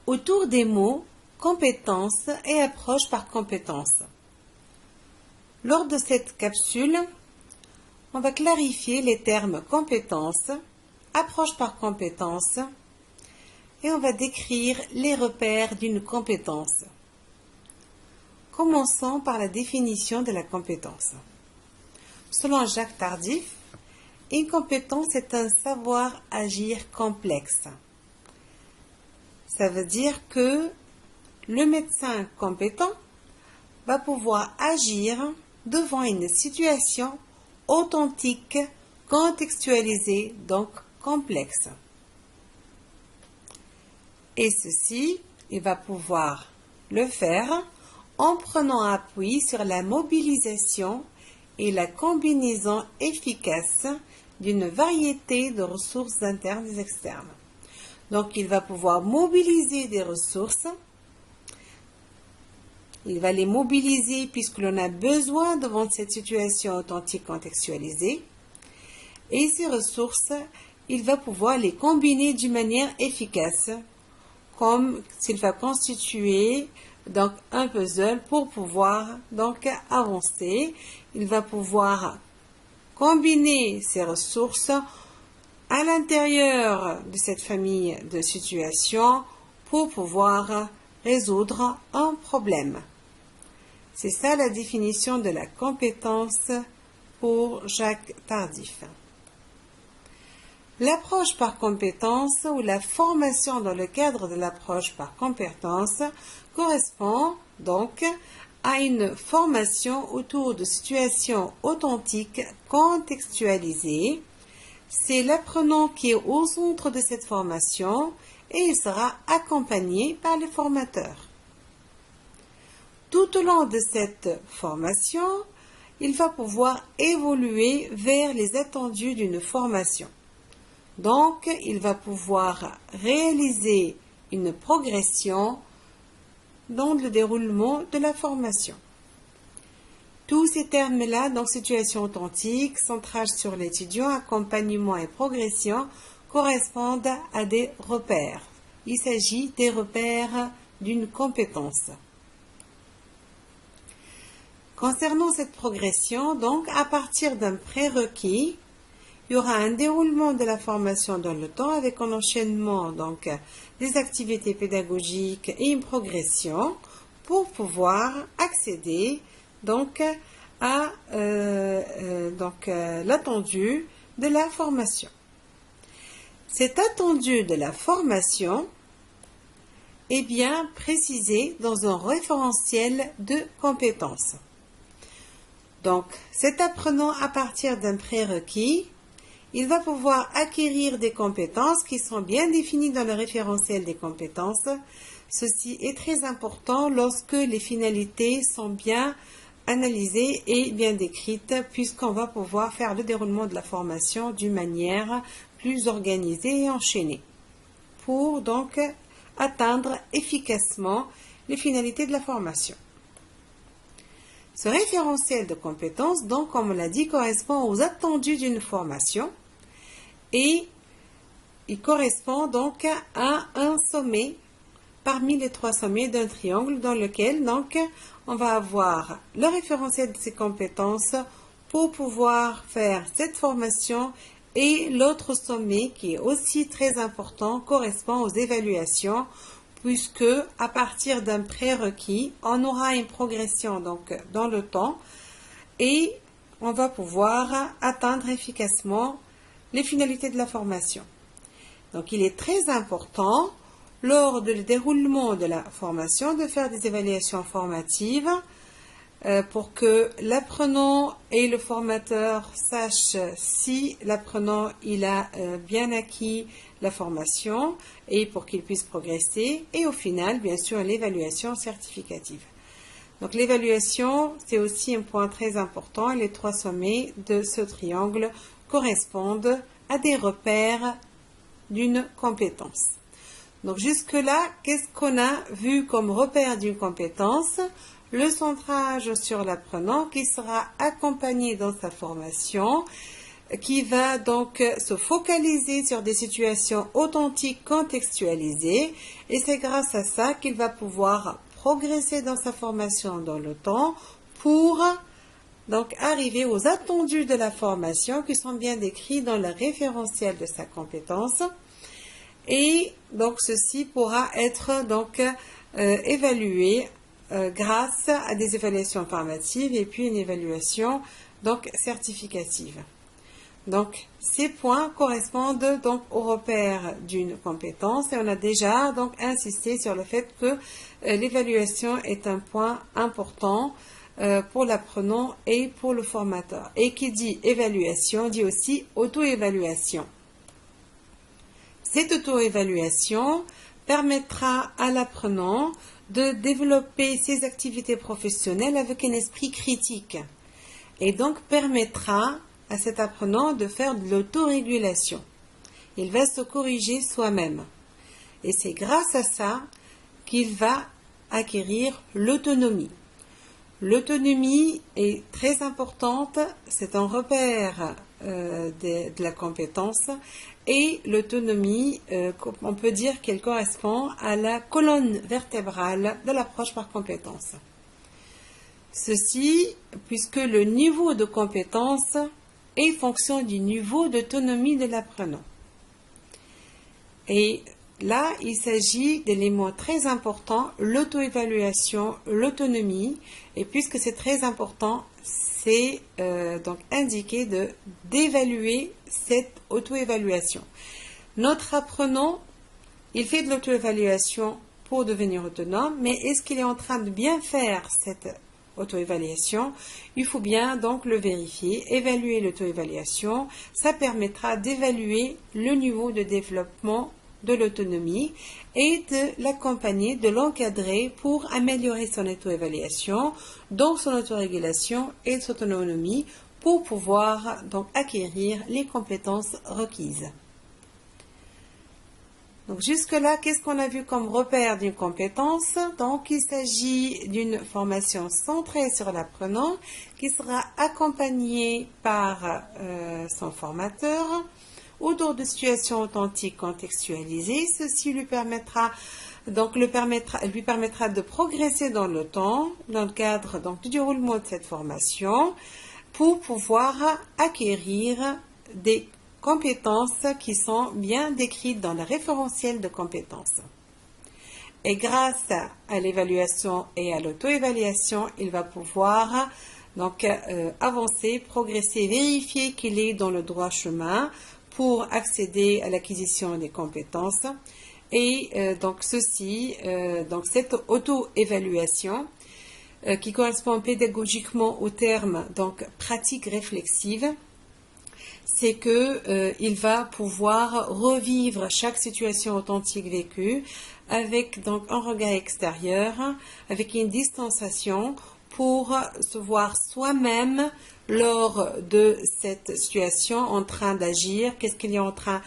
autour des mots compétences et approche par compétence. Lors de cette capsule, on va clarifier les termes compétences, approche par compétence et on va décrire les repères d'une compétence. Commençons par la définition de la compétence. Selon Jacques Tardif, une compétence est un savoir-agir complexe. Ça veut dire que le médecin compétent va pouvoir agir devant une situation authentique, contextualisée, donc complexe. Et ceci, il va pouvoir le faire en prenant appui sur la mobilisation et la combinaison efficace d'une variété de ressources internes et externes. Donc, il va pouvoir mobiliser des ressources. Il va les mobiliser puisque l'on a besoin devant cette situation authentique contextualisée. Et ces ressources, il va pouvoir les combiner d'une manière efficace, comme s'il va constituer donc un puzzle pour pouvoir donc avancer. Il va pouvoir combiner ces ressources à l'intérieur de cette famille de situations pour pouvoir résoudre un problème. C'est ça la définition de la compétence pour Jacques Tardif. L'approche par compétence ou la formation dans le cadre de l'approche par compétence correspond donc à une formation autour de situations authentiques contextualisées. C'est l'apprenant qui est au centre de cette formation et il sera accompagné par le formateur. Tout au long de cette formation, il va pouvoir évoluer vers les attendus d'une formation. Donc, il va pouvoir réaliser une progression dans le déroulement de la formation. Tous ces termes-là, donc situation authentique, centrage sur l'étudiant, accompagnement et progression, correspondent à des repères. Il s'agit des repères d'une compétence. Concernant cette progression, donc, à partir d'un prérequis, il y aura un déroulement de la formation dans le temps avec un enchaînement donc des activités pédagogiques et une progression pour pouvoir accéder donc à l'attendu de la formation. Cet attendu de la formation est bien précisé dans un référentiel de compétences. Donc, cet apprenant à partir d'un prérequis, il va pouvoir acquérir des compétences qui sont bien définies dans le référentiel des compétences. Ceci est très important lorsque les finalités sont bien analysées et bien décrites, puisqu'on va pouvoir faire le déroulement de la formation d'une manière plus organisée et enchaînée, pour donc atteindre efficacement les finalités de la formation. Ce référentiel de compétences, donc, comme on l'a dit, correspond aux attendus d'une formation et il correspond donc à un sommet parmi les trois sommets d'un triangle dans lequel donc on va avoir le référentiel de ces compétences pour pouvoir faire cette formation et l'autre sommet qui est aussi très important correspond aux évaluations puisque à partir d'un prérequis on aura une progression donc dans le temps et on va pouvoir atteindre efficacement les finalités de la formation. Donc il est très important lors du déroulement de la formation de faire des évaluations formatives pour que l'apprenant et le formateur sachent si l'apprenant il a bien acquis la formation et pour qu'il puisse progresser et au final bien sûr l'évaluation certificative. Donc l'évaluation c'est aussi un point très important et les trois sommets de ce triangle correspondent à des repères d'une compétence. Donc jusque-là, qu'est-ce qu'on a vu comme repère d'une compétence? Le centrage sur l'apprenant qui sera accompagné dans sa formation qui va donc se focaliser sur des situations authentiques contextualisées, et c'est grâce à ça qu'il va pouvoir progresser dans sa formation dans le temps pour donc arriver aux attendus de la formation qui sont bien décrits dans le référentiel de sa compétence. Et donc ceci pourra être donc évalué grâce à des évaluations formatives et puis une évaluation donc certificative. Donc ces points correspondent donc aux repères d'une compétence, et on a déjà donc insisté sur le fait que l'évaluation est un point important pour l'apprenant et pour le formateur. Et qui dit évaluation dit aussi auto-évaluation. Cette auto-évaluation permettra à l'apprenant de développer ses activités professionnelles avec un esprit critique, et donc permettra à cet apprenant de faire de l'autorégulation. Il va se corriger soi-même, et c'est grâce à ça qu'il va acquérir l'autonomie. L'autonomie est très importante, c'est un repère de la compétence, et l'autonomie, on peut dire qu'elle correspond à la colonne vertébrale de l'approche par compétence. Ceci, puisque le niveau de compétence est fonction du niveau d'autonomie de l'apprenant. Et là, il s'agit d'éléments très importants, l'auto-évaluation, l'autonomie, et puisque c'est très important, c'est donc indiqué d'évaluer cette auto-évaluation. Notre apprenant, il fait de l'auto-évaluation pour devenir autonome, mais est-ce qu'il est en train de bien faire cette auto-évaluation? Il faut bien donc le vérifier, évaluer l'auto-évaluation. Ça permettra d'évaluer le niveau de développement de l'autonomie et de l'accompagner, de l'encadrer pour améliorer son auto-évaluation, donc son autorégulation et son autonomie, pour pouvoir donc acquérir les compétences requises. Donc jusque-là, qu'est-ce qu'on a vu comme repère d'une compétence? Donc il s'agit d'une formation centrée sur l'apprenant qui sera accompagnée par son formateur autour de situations authentiques contextualisées. Ceci lui permettra de progresser dans le temps, dans le cadre donc, du déroulement de cette formation, pour pouvoir acquérir des compétences qui sont bien décrites dans le référentiel de compétences. Et grâce à l'évaluation et à l'auto-évaluation, il va pouvoir donc avancer, progresser, vérifier qu'il est dans le droit chemin pour accéder à l'acquisition des compétences. Et donc donc cette auto-évaluation qui correspond pédagogiquement au terme donc pratique réflexive, c'est que il va pouvoir revivre chaque situation authentique vécue avec donc un regard extérieur, avec une distanciation pour se voir soi-même lors de cette situation en train d'agir, qu'est-ce qu'il est en train,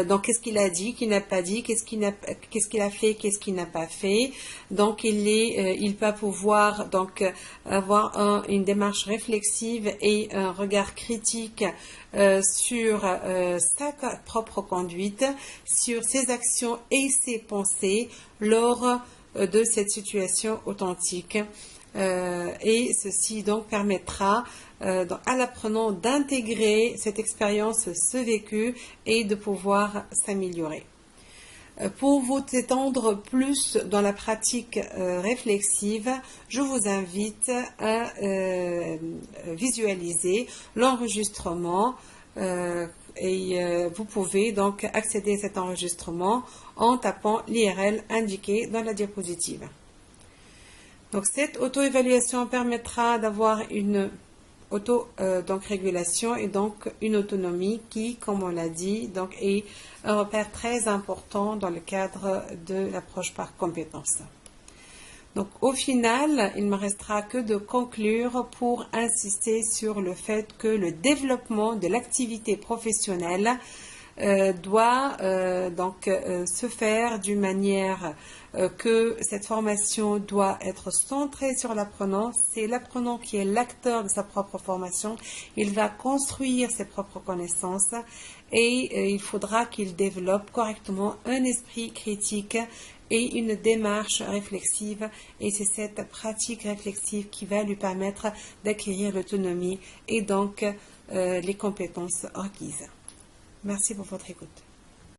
donc qu'est-ce qu'il a dit, qu'il n'a pas dit, qu'est-ce qu'il a fait, qu'est-ce qu'il n'a pas fait. Donc il va pouvoir donc avoir une démarche réflexive et un regard critique sur sa propre conduite, sur ses actions et ses pensées lors de cette situation authentique. Et ceci donc permettra à l'apprenant d'intégrer cette expérience, ce vécu, et de pouvoir s'améliorer. Pour vous étendre plus dans la pratique réflexive, je vous invite à visualiser l'enregistrement et vous pouvez donc accéder à cet enregistrement en tapant l'IRL indiqué dans la diapositive. Donc cette auto-évaluation permettra d'avoir une régulation et donc une autonomie qui, comme on l'a dit, donc est un repère très important dans le cadre de l'approche par compétences. Donc au final, il ne me restera que de conclure pour insister sur le fait que le développement de l'activité professionnelle doit se faire d'une manière que cette formation doit être centrée sur l'apprenant. C'est l'apprenant qui est l'acteur de sa propre formation. Il va construire ses propres connaissances et il faudra qu'il développe correctement un esprit critique et une démarche réflexive, et c'est cette pratique réflexive qui va lui permettre d'acquérir l'autonomie et donc les compétences requises. Merci pour votre écoute.